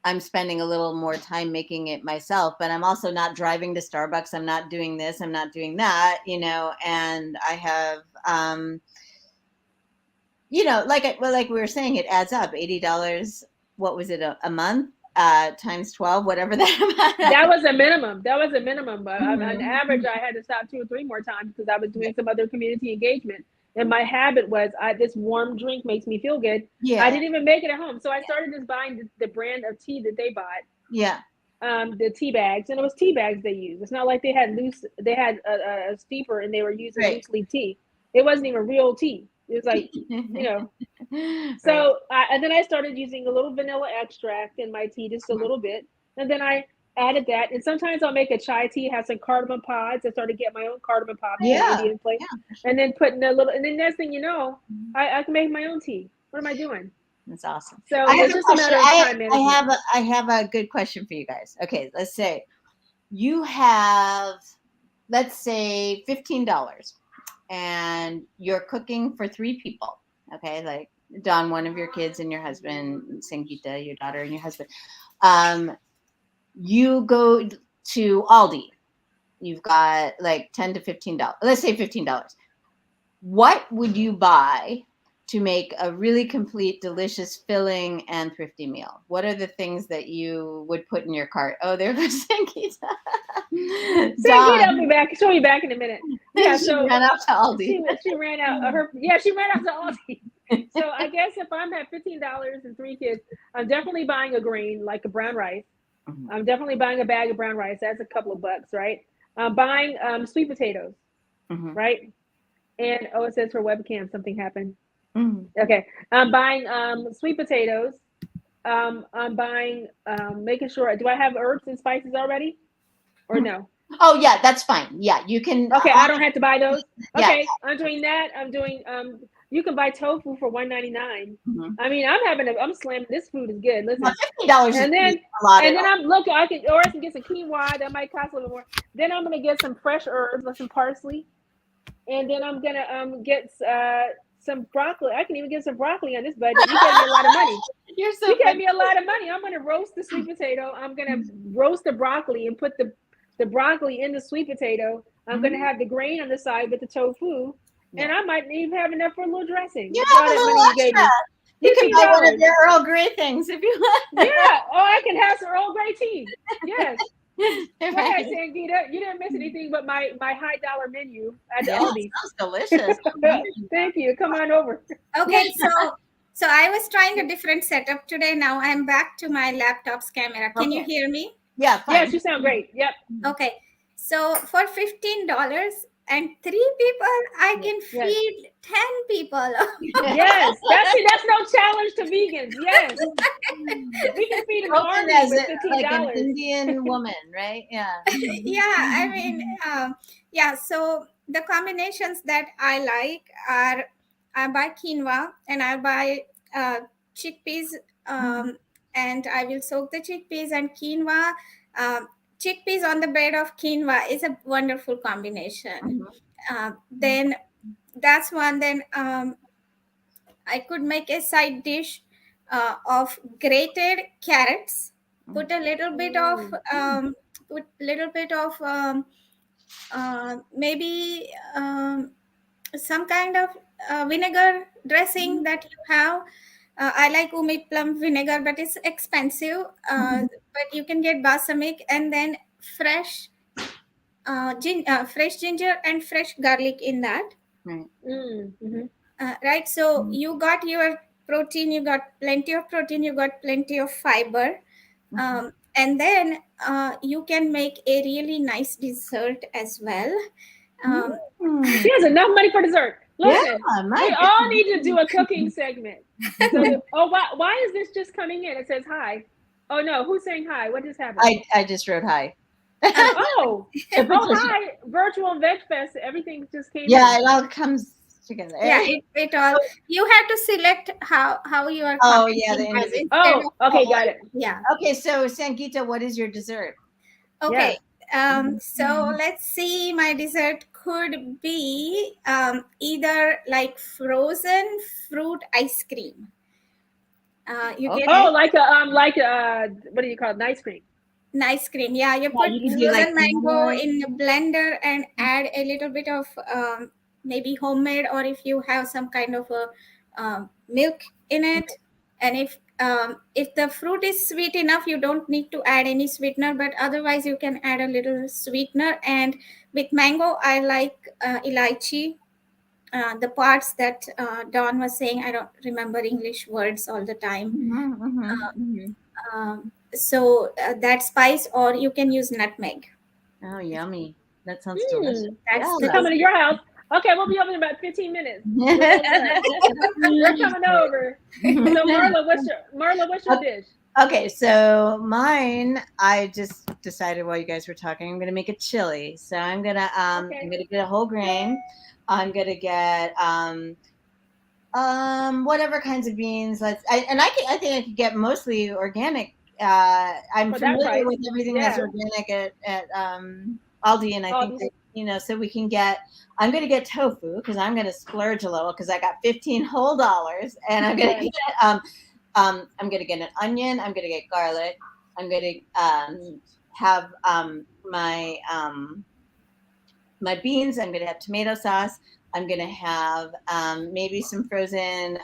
I'm spending a little more time making it myself, but I'm also not driving to Starbucks. I'm not doing this. I'm not doing that, you know, and I have, you know, like we were saying, it adds up. $80. What was it? A month times 12, whatever that. That was a minimum. On average, I had to stop 2 or 3 more times because I was doing some other community engagement. And my habit was, this warm drink makes me feel good. I didn't even make it at home. So I started just buying the brand of tea that they bought. The tea bags. And it was tea bags they used. It's not like they had a steeper and they were using loose leaf tea. It wasn't even real tea. It was like, you know. So, and then I started using a little vanilla extract in my tea, just a little bit. And then I added that. And sometimes I'll make a chai tea, have some cardamom pods. I started getting my own cardamom pods in the Indian place. And then putting a little, and then next thing you know, I can make my own tea. What am I doing? That's awesome. So it's just a matter of time management. I have a good question for you guys. Okay, let's say you have, let's say $15, and you're cooking for 3 people. Okay, like Don, one of your kids, and your husband, Sangeeta, your daughter, and your husband. You go to Aldi. You've got like $10 to $15. Let's say $15. What would you buy to make a really complete, delicious, filling, and thrifty meal? What are the things that you would put in your cart? Oh, there goes Sangeeta. Sangeeta will be back. She'll be back in a minute. Yeah, she ran out to Aldi. She ran out. She ran out to Aldi. So I guess if I'm at $15 and 3 kids, I'm definitely buying a grain like a brown rice. I'm definitely buying a bag of brown rice. That's a couple of bucks, right? I'm buying sweet potatoes, right? And it says for webcam something happened. Okay, I'm buying sweet potatoes. I'm buying making sure. Do I have herbs and spices already, or no? Oh yeah, that's fine. Yeah, you can. Okay, I don't have to buy those. Okay, I'm doing that. I'm doing you can buy tofu for $1.99. Mhm. I mean, I'm slamming. This food is good. Listen, Well, $15 is and then a lot. and then I'm looking. I can get some quinoa that might cost a little more. Then I'm gonna get some fresh herbs, like some parsley, and then I'm gonna get some broccoli. I can even get some broccoli on this budget. You gave me a lot of money. You're so You gave funny. me a lot of money. I'm gonna roast the sweet potato. I'm gonna roast the broccoli and put the broccoli in the sweet potato. I'm gonna have the grain on the side with the tofu, and I might even have enough for a little dressing. You All have a that little money you gave me. extra. You can buy one of $15. their Earl Grey things if you want. Yeah. Oh, I can have some Earl Grey tea. Yes. Go ahead, Right. Sangita. You didn't miss anything but my high dollar menu at the Yeah, Aldi. sounds delicious. Thank you. Come on over. Okay, so I was trying a different setup today. Now I'm back to my laptop's camera. Can you Okay. hear me? Yeah, fine. Yes, you sound great. Yep. Okay, so for $15 and 3 people, I can feed 10 people. Yes. That's no challenge to vegans. Yes. We can feed an army As with like an $15. Indian woman, right? Yeah. Yeah, I mean, so the combinations that I like are I buy quinoa and I buy chickpeas, and I will soak the chickpeas and quinoa. Chickpeas on the bed of quinoa is a wonderful combination. Then that's one. Then I could make a side dish of grated carrots. Put a little bit of maybe some kind of vinegar dressing that you have. I like umi plum vinegar, but it's expensive. But you can get balsamic, and then fresh fresh ginger and fresh garlic in that. Right. Right. So you got your protein. You got plenty of protein. You got plenty of fiber. And then you can make a really nice dessert as well. She has enough money for dessert. Listen, we all need to do a cooking segment. So, why is this just coming in? It says hi. Oh no, who's saying hi? What just happened? I just wrote hi. Hi, virtual veg fest. Everything just came. Yeah, it all comes together. Yeah, it all. You have to select how you are. Oh yeah, the individual. Oh, okay, got it. Yeah. Okay, so Sangita, what is your dessert? Okay. So let's see. My dessert could be either like frozen fruit ice cream. You get like a what do you call it? Ice cream. Nice cream. Yeah, you put frozen mango in the blender and add a little bit of maybe homemade, or if you have some kind of a milk in it, and if the fruit is sweet enough, you don't need to add any sweetener, but otherwise you can add a little sweetener. And with mango, I like elaichi, the parts that Dawn was saying. I don't remember English words all the time. So that spice, or you can use nutmeg. Oh, yummy. That sounds delicious. We're coming to your house. Okay, we'll be over in about 15 minutes. We're coming over. So Marla, what's your dish? Okay, so mine, I just decided while you guys were talking, I'm gonna make a chili. So I'm gonna get a whole grain. I'm gonna get whatever kinds of beans. I think I could get mostly organic. I'm familiar with everything that's organic at Aldi, and I think that, so we can get. I'm gonna get tofu because I'm gonna splurge a little because I got $15 whole, and I'm gonna get I'm gonna get an onion. I'm gonna get garlic. I'm gonna have my beans. I'm gonna have tomato sauce. I'm gonna have maybe some frozen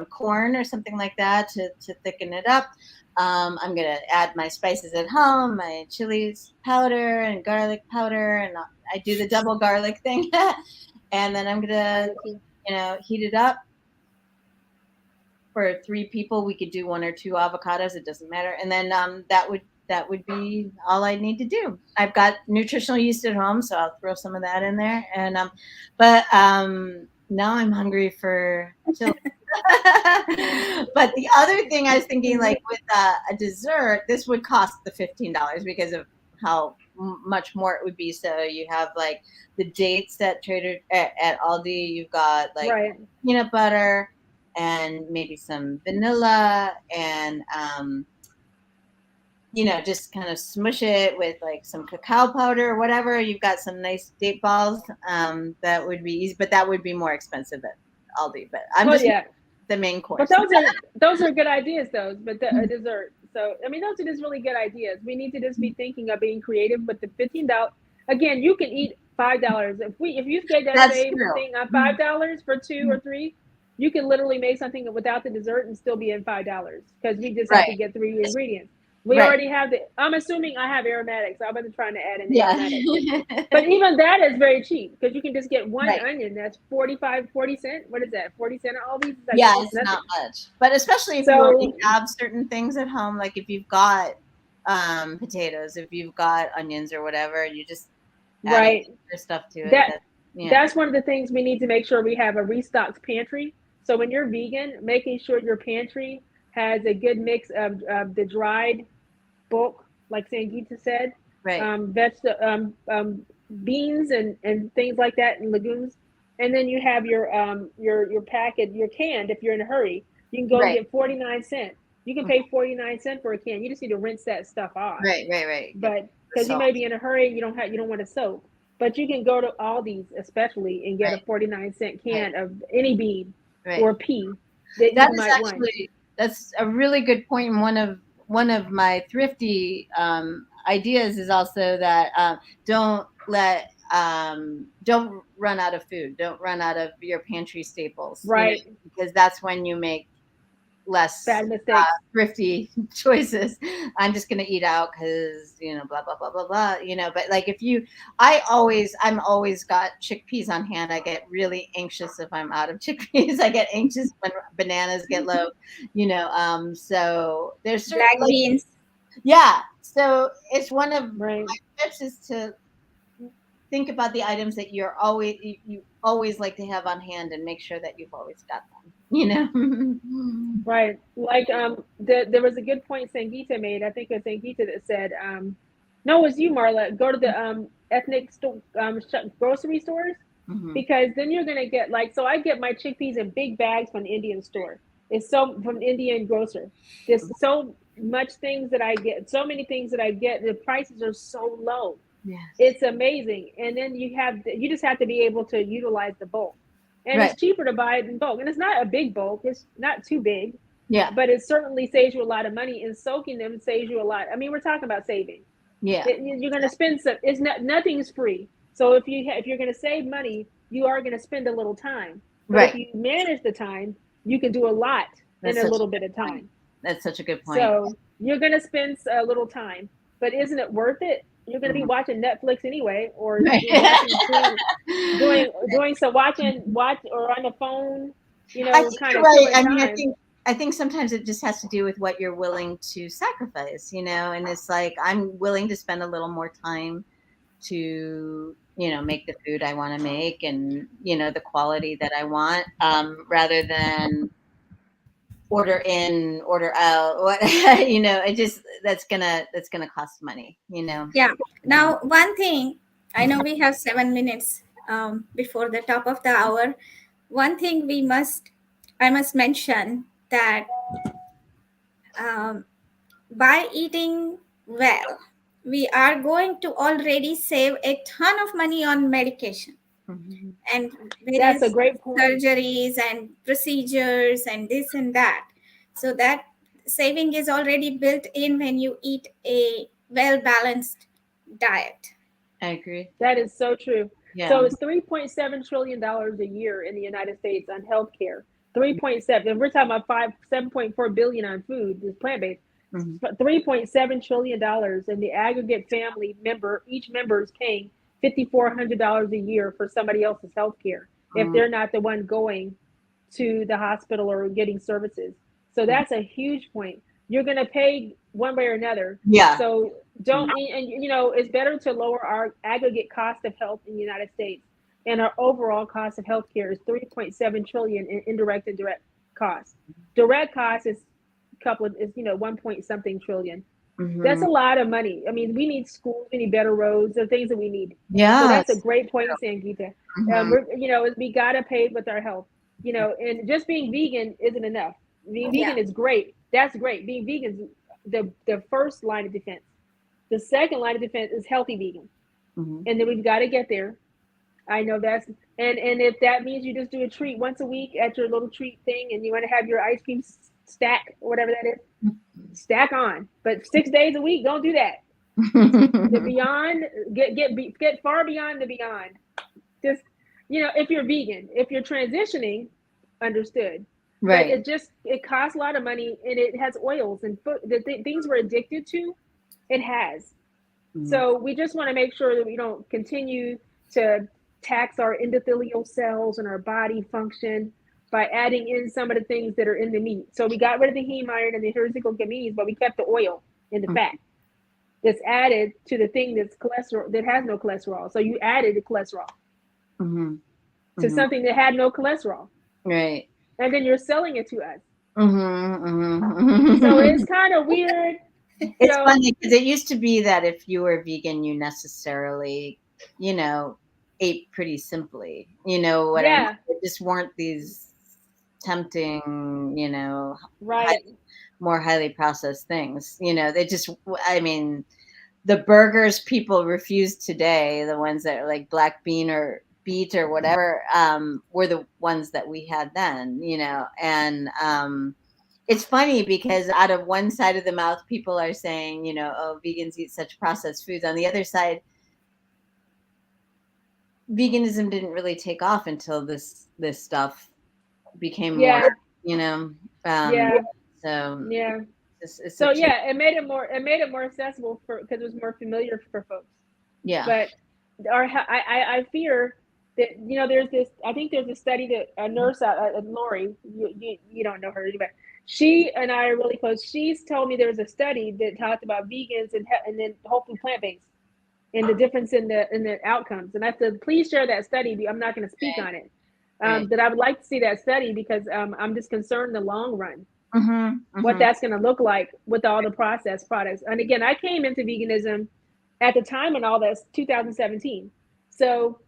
corn or something like that to thicken it up. I'm gonna add my spices at home, my chilies powder and garlic powder, and I do the double garlic thing. And then I'm gonna, heat it up. For 3 people, we could do 1 or 2 avocados. It doesn't matter. And then that would be all I need to do. I've got nutritional yeast at home, so I'll throw some of that in there. And but now I'm hungry for chili. But the other thing I was thinking, like with a dessert, this would cost the $15 because of how much more it would be. So you have like the dates at at Aldi. You've got like Right. peanut butter and maybe some vanilla and just kind of smush it with like some cacao powder or whatever. You've got some nice date balls. That would be easy, but that would be more expensive at Aldi. But I'm Well, just yeah. the main course. But those are good ideas, those. But the dessert. So I mean, those are just really good ideas. We need to just be thinking of being creative with the $15. Again, you can eat $5. If you get that That's same true. thing on $5 for 2 or 3, you can literally make something without the dessert and still be in $5 because we just have to Right. get 3 ingredients. We Right. already have the. I'm assuming I have aromatics. I wasn't trying to add in Yeah. aromatics. But even that is very cheap because you can just get one Right. onion. That's 40 cents. What is that? 40 cents at Aldi's? Like, Yeah, it's not much. But especially if you already have certain things at home, like if you've got potatoes, if you've got onions or whatever, you just add your stuff to it. That's one of the things we need to make sure we have a restocked pantry. So when you're vegan, making sure your pantry has a good mix of the dried bulk, like Sangeeta said, beans and things like that, and legumes. And then you have your packet, your canned. If you're in a hurry, you can go get 49 cents. You can pay 49 cents for a can. You just need to rinse that stuff off. Right. But because you may be in a hurry, you don't want to soak. But you can go to Aldi's especially and get a 49-cent can of any bean or pea that you might want. That's a really good point. And one of my thrifty ideas is also that don't run out of food. Don't run out of your pantry staples. Right. Because that's when you make less bad mistakes, thrifty choices. I'm just gonna eat out because blah blah blah blah blah. But like I'm always got chickpeas on hand. I get really anxious if I'm out of chickpeas. I get anxious when bananas get low. So there's certain black beans. Yeah. So it's one of my tips is to think about the items that you always like to have on hand and make sure that you've always got them. Right. Like there was a good point Sangeeta made. I think it was Sangeeta that said, no, it was you, Marla. Go to the ethnic grocery stores because then you're gonna get so I get my chickpeas in big bags from the Indian store. It's from the Indian grocer. There's so many things that I get. The prices are so low. Yes. It's amazing. And then you just have to be able to utilize the bulk. And it's cheaper to buy it in bulk. And it's not a big bulk. It's not too big. Yeah. But it certainly saves you a lot of money. And soaking them saves you a lot. I mean, we're talking about saving. Yeah. You're going to spend some. Nothing is free. So if you're going to save money, you are going to spend a little time. But if you manage the time, you can do a lot in a little bit of time. That's such a good point. So you're going to spend a little time. But isn't it worth it? You're going to be watching Netflix anyway, or doing some watch or on the phone, kind of. Right. I mean, I think sometimes it just has to do with what you're willing to sacrifice, and it's like I'm willing to spend a little more time to, make the food I want to make and, the quality that I want, rather than order in, order out, that's gonna cost money, Yeah. Now, one thing, I know we have 7 minutes before the top of the hour. One thing I must mention that by eating well, we are going to already save a ton of money on medication. And that's a great point. Surgeries and procedures and this and that. So that saving is already built in when you eat a well-balanced diet. I agree. That is so true. Yeah. So it's $3.7 trillion a year in the United States on healthcare. 3.7. And we're talking about 7.4 billion on food, this plant-based. But $3.7 trillion, and the aggregate family member, each member is paying $5,400 a year for somebody else's health care if they're not the one going to the hospital or getting services. So that's a huge point. You're going to pay one way or another. Yeah. So it's better to lower our aggregate cost of health in the United States, and our overall cost of health care is $3.7 trillion in indirect and direct costs. Direct cost is 1 point something trillion. That's Mm-hmm. a lot of money. I mean, we need schools, we need better roads, the things that we need. So that's a Yes. great point, Sangeeta. Mm-hmm. We're, we gotta pay with our health. And just being vegan isn't enough. Being Yeah. vegan is great. That's great. Being vegan is the first line of defense. The second line of defense is healthy vegan, Mm-hmm. and then we've got to get there. I know that's and if that means you just do a treat once a week at your little treat thing, and you want to have your ice cream stack or whatever that is, stack on. But 6 days a week, don't do that. The beyond get far beyond the beyond. Just if you're vegan, if you're transitioning, understood. But Right. it costs a lot of money, and it has oils and food, things we're addicted to. It has. Mm-hmm. So we just want to make sure that we don't continue to tax our endothelial cells and our body function by adding in some of the things that are in the meat. So we got rid of the heme iron and the heuristical gametes, but we kept the oil and the fat that's added to the thing that's cholesterol that has no cholesterol. So you added the cholesterol Mm-hmm. to Mm-hmm. something that had no cholesterol, Right. and then you're selling it to us. Mm-hmm. Mm-hmm. So it's kind of weird. It's So funny because it used to be that if you were vegan, you necessarily, ate pretty simply. You know what I mean? yeah, There just weren't these tempting, right. more highly processed things. They just, I mean, the burgers people refuse today, the ones that are like black bean or beet or whatever, were the ones that we had then, and it's funny because out of one side of the mouth, people are saying, oh, vegans eat such processed foods. On the other side, veganism didn't really take off until this stuff became more, Yeah, you know. Um, yeah, so yeah. it's a So change. yeah, it made it more accessible because it was more familiar for folks. Yeah. But I fear that there's this. I think there's a study that a nurse Lori, you don't know her, but she and I are really close. She's told me there was a study that talked about vegans and then hopefully plant based and the difference in the outcomes. And I said, please share that study. I'm not going to speak Right. on it. Right. But I would like to see that study because I'm just concerned in the long run Mm-hmm, what mm-hmm. that's going to look like with all the processed products. And again, I came into veganism at the time and all this 2017. So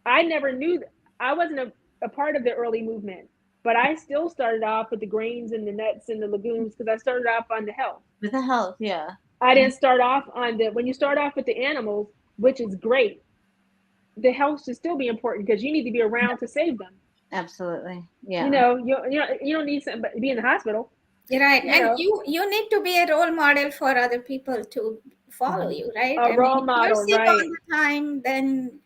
I never knew, I wasn't a part of the early movement, but I still started off with the grains and the nuts and the legumes because I started off on the health. With the health, yeah. I didn't start off on when you start off with the animals, which is great, the health should still be important because you need to be around to save them. Absolutely. You Yeah. know, you don't need to be in the hospital. You're right. You And know, you need to be a role model for other people to follow you, right? a I mean, role if you're model, sick all right? the time, then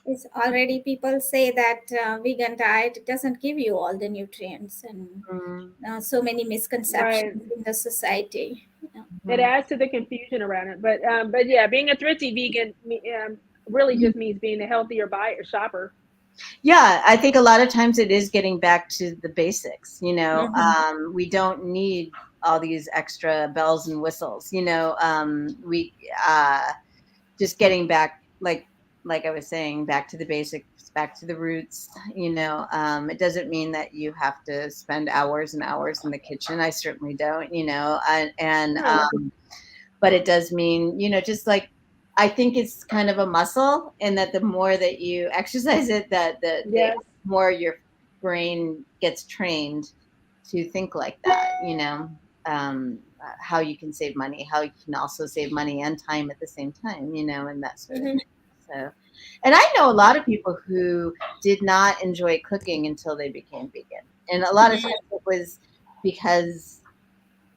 it's already people say that vegan diet doesn't give you all the nutrients, and Mm-hmm. so many Right. misconceptions in the society. It adds to the confusion around it. But yeah, being a thrifty vegan really just means being a healthier buyer shopper. Yeah, I think a lot of times it is getting back to the basics. We don't need all these extra bells and whistles. We just getting back, like I was saying, back to the basics, back to the roots. It doesn't mean that you have to spend hours and hours in the kitchen. I certainly don't. No. But it does mean, just like, I think it's kind of a muscle, and that the more that you exercise it, that the Yes. more your brain gets trained to think like that. How you can save money, how you can also save money and time at the same time. And that sort of Mhm. thing. So, and I know a lot of people who did not enjoy cooking until they became vegan, and a lot of times it was because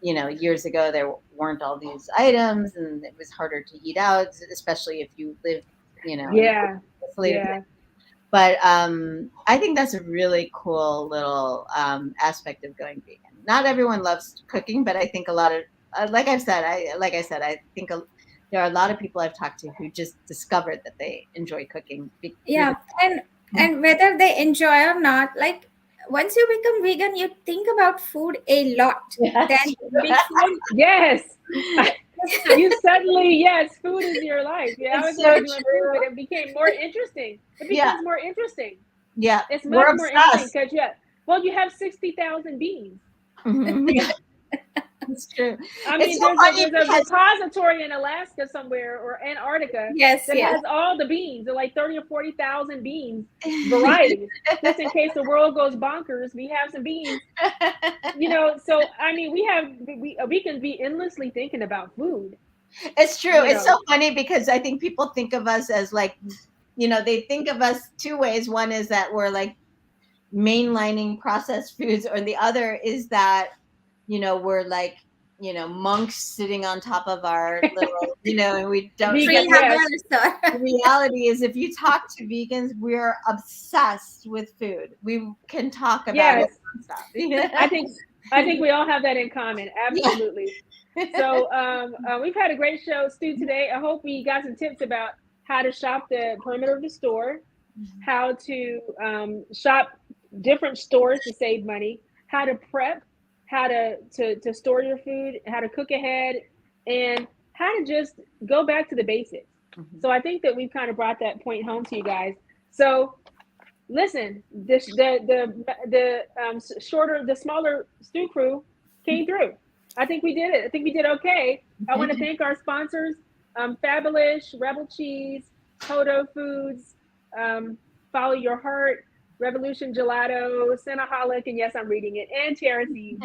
years ago there weren't all these items, and it was harder to eat out, especially if you lived, in Yeah. isolated. Yeah. But I think that's a really cool little aspect of going vegan. Not everyone loves cooking, but I think a lot of, like I said, I think there are a lot of people I've talked to who just discovered that they enjoy cooking. Yeah, and whether they enjoy or not, like once you become vegan, you think about food a lot. Yes. Then before, Yes. You suddenly, yes, food is your life. Yeah, I was It's so never doing food, but true. it became more interesting. It Yeah, becomes more interesting. yeah, It's much we're more interesting obsessed. because you have 60,000 beans. Mhm. It's true. I It's mean, so funny there's a because repository in Alaska somewhere or Antarctica Yes, that yes. has all the beans. They're like 30 or 40,000 beans varieties. Just in case the world goes bonkers, we have some beans. So I mean, we can be endlessly thinking about food. It's true. You It's know. so funny because I think people think of us as like, they think of us two ways. One is that we're like mainlining processed foods, or the other is that, we're like, monks sitting on top of our little, and we don't. Vegan, Tree yes. huggers. The reality is, if you talk to vegans, we're obsessed with food. We can talk about Yes. it nonstop. I think we all have that in common. Absolutely. So we've had a great show, Stu, today. I hope we got some tips about how to shop the perimeter of the store, how to shop different stores to save money, how to prep, how to store your food, how to cook ahead, and how to just go back to the basics. So I think that we've kind of brought that point home to you guys. So listen, the smaller Stu crew came through. I think we did it. I think we did okay. I want to thank our sponsors, Fabulous, Rebel Cheese, Toto Foods, Follow Your Heart, Revolution Gelato, Cinnaholic, and yes, I'm reading it, and Terracine.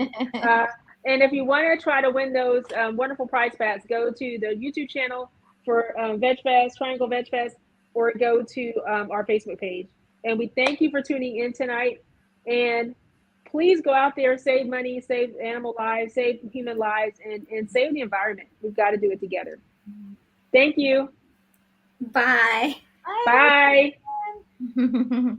And if you want to try to win those wonderful prize packs, go to the YouTube channel for Veg Fest, Triangle Veg Fest, or go to our Facebook page. And we thank you for tuning in tonight. And please go out there, save money, save animal lives, save human lives, and save the environment. We've got to do it together. Thank you. Bye. Bye. Bye.